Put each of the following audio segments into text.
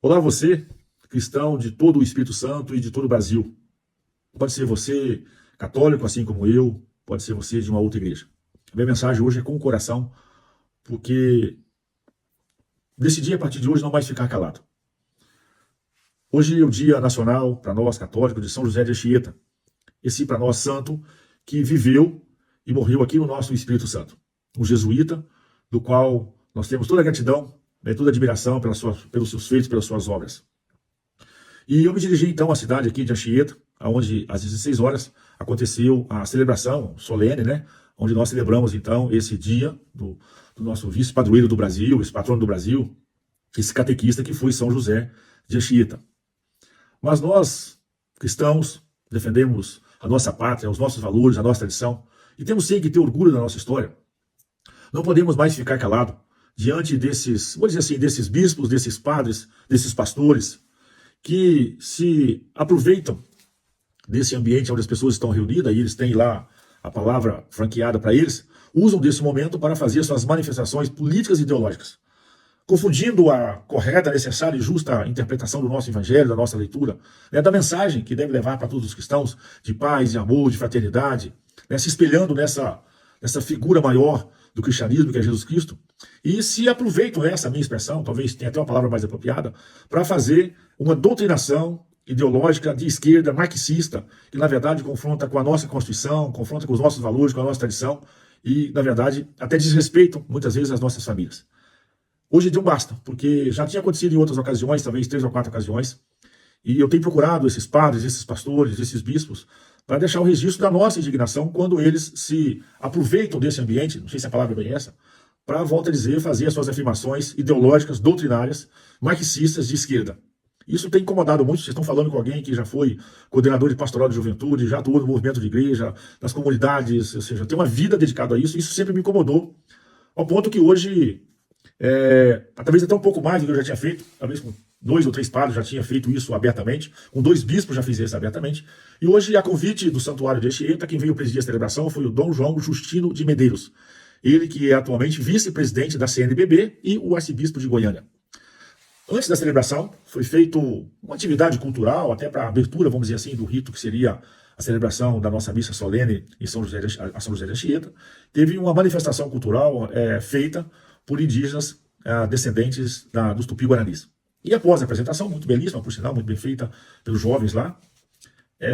Olá você, cristão de todo o Espírito Santo e de todo o Brasil. Pode ser você católico, assim como eu, pode ser você de uma outra igreja. A minha mensagem hoje é com o coração, porque decidi a partir de hoje não mais ficar calado. Hoje é o dia nacional, para nós católicos, de São José de Anchieta. Esse para nós santo que viveu e morreu aqui no nosso Espírito Santo. Um jesuíta, do qual nós temos toda a gratidão, toda a admiração pelos seus feitos, pelas suas obras. E eu me dirigi então à cidade aqui de Anchieta, onde às 16 horas aconteceu a celebração solene, onde nós celebramos então esse dia do nosso vice-padroeiro do Brasil, esse patrono do Brasil, esse catequista que foi São José de Anchieta. Mas nós, cristãos, defendemos a nossa pátria, os nossos valores, a nossa tradição, e temos sim que ter orgulho da nossa história. Não podemos mais ficar calados diante desses, vou dizer assim, desses bispos, desses padres, desses pastores, que se aproveitam desse ambiente onde as pessoas estão reunidas, e eles têm lá a palavra franqueada para eles, usam desse momento para fazer suas manifestações políticas e ideológicas, confundindo a correta, necessária e justa interpretação do nosso evangelho, da nossa leitura, da mensagem que deve levar para todos os cristãos de paz, de amor, de fraternidade, se espelhando nessa figura maior do cristianismo, que é Jesus Cristo, e se aproveitam essa minha expressão, talvez tenha até uma palavra mais apropriada, para fazer uma doutrinação ideológica de esquerda, marxista, que na verdade confronta com a nossa Constituição, confronta com os nossos valores, com a nossa tradição, e na verdade até desrespeitam muitas vezes as nossas famílias. Hoje não basta, porque já tinha acontecido em outras ocasiões, talvez 3 ou 4 ocasiões, e eu tenho procurado esses padres, esses pastores, esses bispos, para deixar o registro da nossa indignação quando eles se aproveitam desse ambiente, não sei se a palavra é bem essa, para, volto a dizer, fazer as suas afirmações ideológicas, doutrinárias, marxistas de esquerda. Isso tem incomodado muito. Vocês estão falando com alguém que já foi coordenador de pastoral de juventude, já atuou no movimento de igreja, nas comunidades, ou seja, tem uma vida dedicada a isso. Isso sempre me incomodou, ao ponto que hoje, talvez até um pouco mais do que eu já tinha feito, talvez com 2 ou 3 padres já tinha feito isso abertamente, com 2 bispos já fiz isso abertamente, e hoje, a convite do Santuário de Anchieta, quem veio presidir a celebração foi o Dom João Justino de Medeiros, ele que é atualmente vice-presidente da CNBB e o arcebispo de Goiânia. Antes da celebração, foi feita uma atividade cultural, até para a abertura, vamos dizer assim, do rito que seria a celebração da nossa missa solene em São José de Anchieta. Teve uma manifestação cultural feita por indígenas descendentes dos Tupi-Guaranis. E após a apresentação, muito belíssima, por sinal, muito bem feita pelos jovens lá,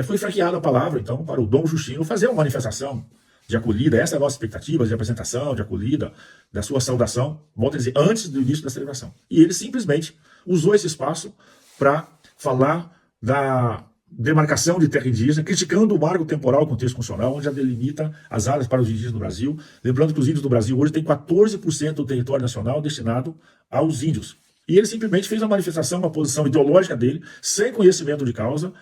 foi franqueada a palavra, então, para o Dom Justino fazer uma manifestação de acolhida, essa é a nossa expectativa, de apresentação, de acolhida, da sua saudação, volto a dizer, antes do início da celebração. E ele simplesmente usou esse espaço para falar da demarcação de terra indígena, criticando o marco temporal e contexto constitucional, onde já delimita as áreas para os indígenas no Brasil. Lembrando que os índios do Brasil hoje têm 14% do território nacional destinado aos índios. E ele simplesmente fez uma manifestação, uma posição ideológica dele, sem conhecimento de causa,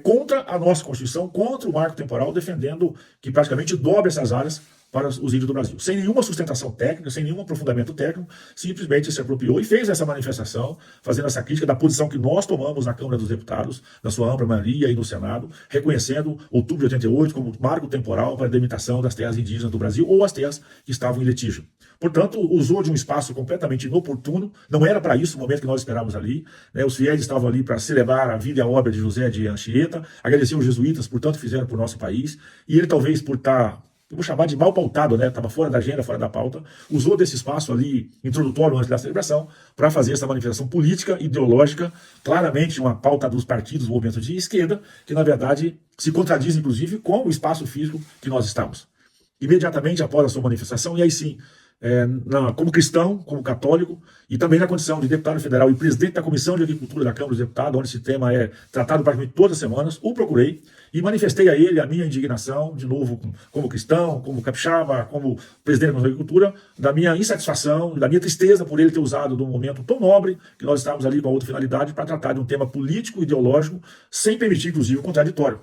contra a nossa Constituição, contra o marco temporal, defendendo que praticamente dobre essas áreas para os índios do Brasil. Sem nenhuma sustentação técnica, sem nenhum aprofundamento técnico, simplesmente se apropriou e fez essa manifestação, fazendo essa crítica da posição que nós tomamos na Câmara dos Deputados, na sua ampla maioria e no Senado, reconhecendo outubro de 88 como marco temporal para a delimitação das terras indígenas do Brasil ou as terras que estavam em litígio. Portanto, usou de um espaço completamente inoportuno, não era para isso o momento que nós esperávamos ali, os fiéis estavam ali para celebrar a vida e a obra de José de Anchieta, agradecer os jesuítas por tanto fizeram por nosso país, e ele talvez por estar, eu vou chamar de mal pautado, estava fora da agenda, fora da pauta, usou desse espaço ali, introdutório antes da celebração, para fazer essa manifestação política, ideológica, claramente uma pauta dos partidos, do movimento de esquerda, que na verdade se contradiz inclusive com o espaço físico que nós estamos. Imediatamente após a sua manifestação, e aí sim, como cristão, como católico, e também na condição de deputado federal e presidente da Comissão de Agricultura da Câmara dos Deputados, onde esse tema é tratado praticamente todas as semanas, o procurei e manifestei a ele a minha indignação, de novo, como cristão, como capixaba, como presidente da Comissão de Agricultura, da minha insatisfação, da minha tristeza por ele ter usado de um momento tão nobre, que nós estávamos ali com outra finalidade, para tratar de um tema político, ideológico, sem permitir, inclusive, o contraditório.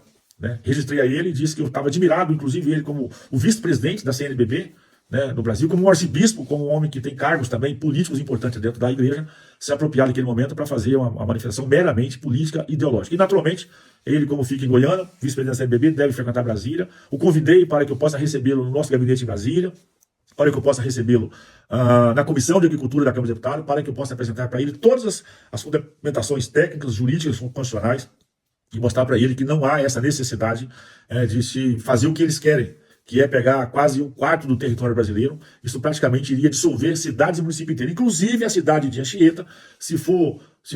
Registrei a ele e disse que eu estava admirado, inclusive ele como o vice-presidente da CNBB, no Brasil, como um arcebispo, como um homem que tem cargos também políticos importantes dentro da igreja, se apropriar daquele momento para fazer uma manifestação meramente política, ideológica. E, naturalmente, ele, como fica em Goiânia, vice-presidente da CNBB, deve frequentar Brasília. O convidei para que eu possa recebê-lo no nosso gabinete em Brasília, para que eu possa recebê-lo na Comissão de Agricultura da Câmara dos Deputados, para que eu possa apresentar para ele todas as fundamentações técnicas, jurídicas, constitucionais, e mostrar para ele que não há essa necessidade de se fazer o que eles querem, que é pegar quase um quarto do território brasileiro. Isso praticamente iria dissolver cidades e municípios inteiros, inclusive a cidade de Anchieta. Se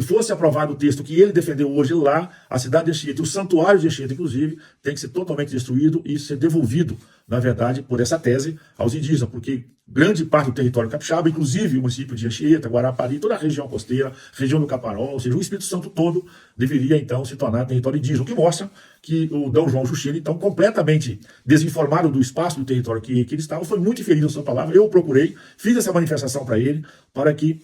fosse aprovado o texto que ele defendeu hoje lá, a cidade de Anchieta, o santuário de Anchieta, inclusive, tem que ser totalmente destruído e ser devolvido, na verdade, por essa tese aos indígenas, porque grande parte do território capixaba, inclusive o município de Anchieta, Guarapari, toda a região costeira, região do Caparol, ou seja, o Espírito Santo todo deveria, então, se tornar território indígena, o que mostra que o D. João Justino, então, completamente desinformado do espaço do território que ele estava, foi muito infeliz na sua palavra. Eu procurei, fiz essa manifestação para ele, para que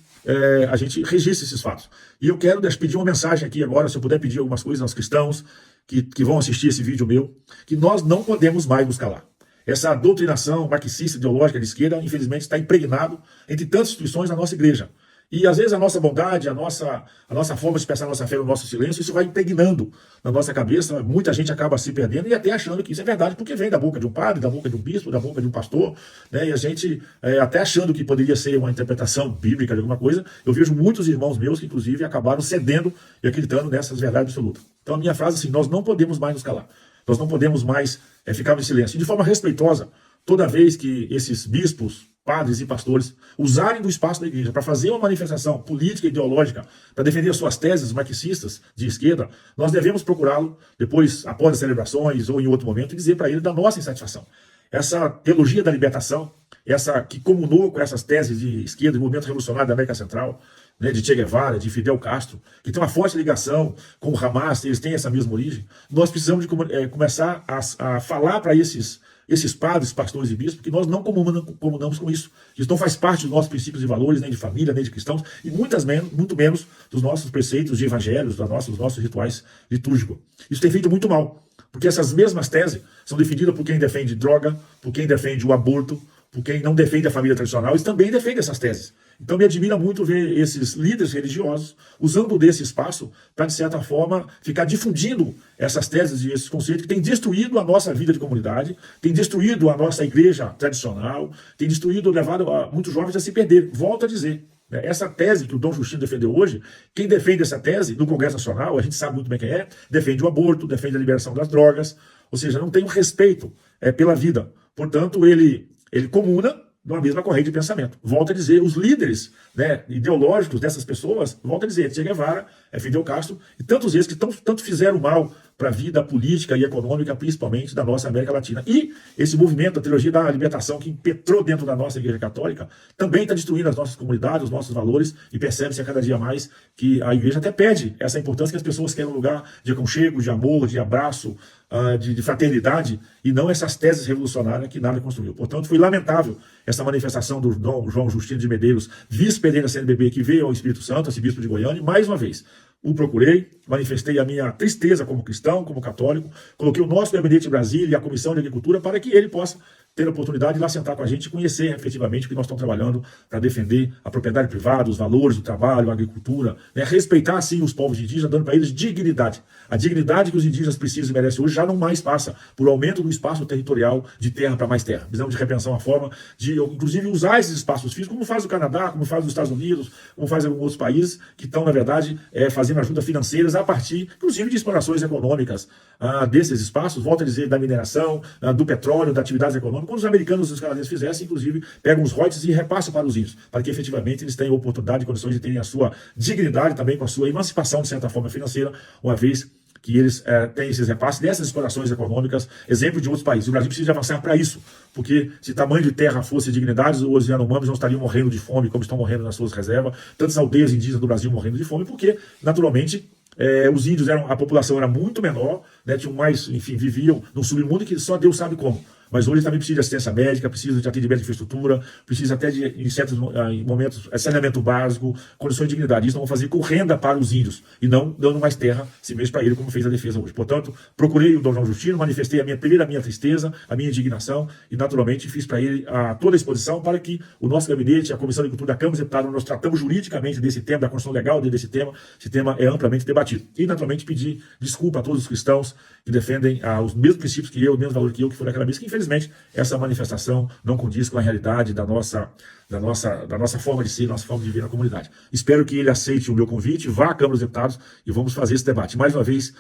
a gente registre esses fatos. E eu quero pedir uma mensagem aqui agora, se eu puder pedir algumas coisas aos cristãos que vão assistir esse vídeo meu, que nós não podemos mais nos calar. Essa doutrinação marxista ideológica de esquerda, infelizmente, está impregnado entre tantas instituições da nossa igreja. E às vezes a nossa bondade, a nossa forma de expressar a nossa fé no nosso silêncio, isso vai impregnando na nossa cabeça. Muita gente acaba se perdendo e até achando que isso é verdade, porque vem da boca de um padre, da boca de um bispo, da boca de um pastor, né? E a gente até achando que poderia ser uma interpretação bíblica de alguma coisa. Eu vejo muitos irmãos meus que inclusive acabaram cedendo e acreditando nessas verdades absolutas. Então a minha frase é assim: nós não podemos mais nos calar. Nós não podemos mais ficar em silêncio. E de forma respeitosa, toda vez que esses bispos, padres e pastores usarem do espaço da igreja para fazer uma manifestação política e ideológica, para defender as suas teses marxistas de esquerda, nós devemos procurá-lo depois, após as celebrações ou em outro momento, e dizer para ele da nossa insatisfação. Essa teologia da libertação, essa que comunou com essas teses de esquerda, do movimento revolucionário da América Central, né, de Che Guevara, de Fidel Castro, que tem uma forte ligação com o Hamas, eles têm essa mesma origem, nós precisamos de começar a falar para esses padres, pastores e bispos, que nós não comunamos com isso. Isso não faz parte dos nossos princípios e valores, nem de família, nem de cristãos, e muito menos dos nossos preceitos de evangelhos, dos nossos rituais litúrgicos. Isso tem feito muito mal, porque essas mesmas teses são defendidas por quem defende droga, por quem defende o aborto, por quem não defende a família tradicional, eles também defendem essas teses. Então me admira muito ver esses líderes religiosos usando desse espaço para, de certa forma, ficar difundindo essas teses e esses conceitos que têm destruído a nossa vida de comunidade, têm destruído a nossa igreja tradicional, têm destruído, levado muitos jovens a se perder. Volto a dizer, essa tese que o Dom Justino defendeu hoje, quem defende essa tese no Congresso Nacional, a gente sabe muito bem quem é, defende o aborto, defende a liberação das drogas, ou seja, não tem um respeito pela vida. Portanto, ele comuna numa mesma corrente de pensamento. Volto a dizer, os líderes ideológicos dessas pessoas, volto a dizer, Che Guevara, Fidel Castro, e tantos eles que tanto fizeram mal para a vida política e econômica, principalmente da nossa América Latina. E esse movimento, a teologia da libertação, que impetrou dentro da nossa Igreja Católica, também está destruindo as nossas comunidades, os nossos valores, e percebe-se a cada dia mais que a Igreja até pede essa importância que as pessoas querem um lugar de aconchego, de amor, de abraço, de fraternidade, e não essas teses revolucionárias que nada construiu. Portanto, foi lamentável essa manifestação do Dom João Justino de Medeiros, vice-presidente da CNBB, que veio ao Espírito Santo, esse bispo de Goiânia, e mais uma vez, o procurei, manifestei a minha tristeza como cristão, como católico, coloquei o nosso gabinete em Brasília e a Comissão de Agricultura para que ele possa ter a oportunidade de lá sentar com a gente e conhecer efetivamente o que nós estamos trabalhando para defender a propriedade privada, os valores do trabalho, a agricultura, respeitar sim os povos indígenas, dando para eles dignidade. A dignidade que os indígenas precisam e merecem hoje já não mais passa por aumento do espaço territorial de terra para mais terra. Precisamos de repensar uma forma de, inclusive, usar esses espaços físicos, como faz o Canadá, como faz os Estados Unidos, como faz alguns outros países que estão, na verdade, fazendo ajuda financeiras a partir, inclusive, de explorações econômicas desses espaços, volto a dizer, da mineração, do petróleo, da atividade econômica. Quando os americanos e os canadenses fizessem, inclusive, pegam os royalties e repassam para os índios, para que efetivamente eles tenham oportunidade e condições de terem a sua dignidade também com a sua emancipação, de certa forma, financeira, uma vez que eles têm esses repasses dessas explorações econômicas, exemplo de outros países. O Brasil precisa avançar para isso, porque se tamanho de terra fosse dignidade, os Yanomamis não estariam morrendo de fome como estão morrendo nas suas reservas, tantas aldeias indígenas do Brasil morrendo de fome, porque, naturalmente, os índios a população era muito menor, tinham mais, enfim, viviam num submundo que só Deus sabe como. Mas hoje também precisa de assistência médica, precisa de atendimento de infraestrutura, precisa até de, em certos momentos, saneamento básico, condições de dignidade. Isso não vão fazer com renda para os índios, e não dando mais terra, se mesmo para ele, como fez a defesa hoje. Portanto, procurei o Dom João Justino, manifestei a minha tristeza, a minha indignação, e naturalmente fiz para ele toda a exposição para que o nosso gabinete, a Comissão de Agricultura da Câmara dos Deputados, nós tratamos juridicamente desse tema, da construção legal desse tema. Esse tema é amplamente debatido. E, naturalmente, pedir desculpa a todos os cristãos que defendem os mesmos princípios que eu, os mesmos valores que eu, que foi naquela missa, que infelizmente, essa manifestação não condiz com a realidade da nossa forma de ser, nossa forma de viver na comunidade. Espero que ele aceite o meu convite, vá à Câmara dos Deputados e vamos fazer esse debate. Mais uma vez,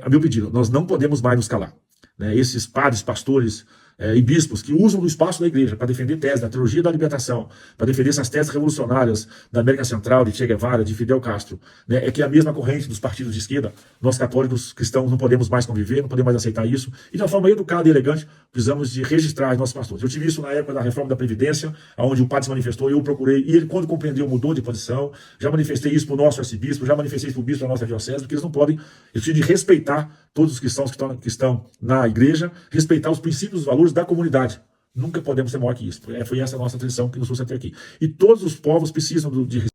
a meu pedido, nós não podemos mais nos calar. Né? Esses padres, pastores e bispos que usam do espaço da igreja para defender teses da teologia da libertação, para defender essas teses revolucionárias da América Central, de Che Guevara, de Fidel Castro, né? É que a mesma corrente dos partidos de esquerda, nós católicos cristãos não podemos mais conviver, não podemos mais aceitar isso, e de uma forma educada e elegante, precisamos de registrar os nossos pastores. Eu tive isso na época da reforma da Previdência, onde o padre se manifestou, eu procurei, e ele, quando compreendeu, mudou de posição. Já manifestei isso para o nosso arcebispo, já manifestei isso para o bispo da nossa diocese, porque eles não podem, eles precisam de respeitar todos os cristãos que estão na igreja, respeitar os princípios e os valores da comunidade. Nunca podemos ser maior que isso. Foi essa a nossa tradição que nos trouxe até aqui. E todos os povos precisam de